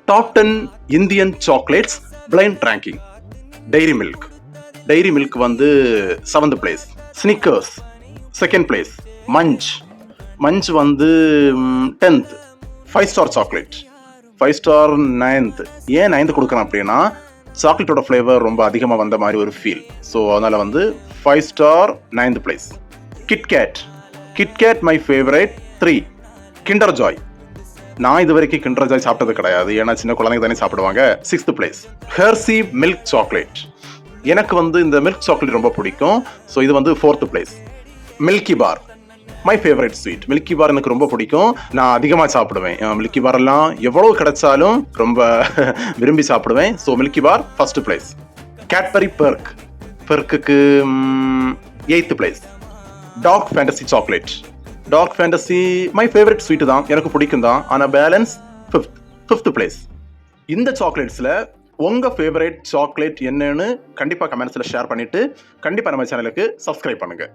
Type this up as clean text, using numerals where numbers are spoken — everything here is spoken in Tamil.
Top 10 Indian chocolates blind ranking. Dairy milk. Dairy milk வந்து 7th place. Snickers 2nd place. Manch வந்து 10th. 5 star chocolate 5 star 9th. ஏன் 9th கொடுக்குறேன் அப்படின்னா சாக்லேட்டோட ஃப்ளேவர் ரொம்ப அதிகமாக வந்த மாதிரி ஒரு ஃபீல். ஸோ அதனால வந்து 5 star 9th place. KitKat my favourite 3. Kinder Joy. நான் இது வரைக்கும் கிண்டர் ஜாய் சாப்பிட்டது கிடையாது, ஏன்னா சின்ன குழந்தைங்க தானே சாப்பிடுவாங்க. 6th place. ஹெர்சி milk chocolate. எனக்கு வந்து இந்த மில்க் சாக்லேட் ரொம்ப பிடிக்கும். ஸோ இது வந்து 4th place. Milky bar my favourite sweet. Milky bar எனக்கு ரொம்ப பிடிக்கும், நான் அதிகமாக சாப்பிடுவேன். மில்கி பார் எல்லாம் எவ்வளவு கிடைச்சாலும் ரொம்ப விரும்பி சாப்பிடுவேன். So milky bar 1st place. Cadbury பெர்க்குக்கு 8th place. Dark fantasy chocolate. Dark fantasy my favourite sweet தான், எனக்கு பிடிக்கும் தான், ஆனால் பேலன்ஸ் 5th பிளேஸ். இந்த சாக்லேட்ஸில் உங்கள் ஃபேவரட் சாக்லேட் என்னன்னு கண்டிப்பாக கமெண்ட்ஸில் ஷேர் பண்ணிவிட்டு கண்டிப்பாக நம்ம சேனலுக்கு சப்ஸ்கிரைப் பண்ணுங்கள்.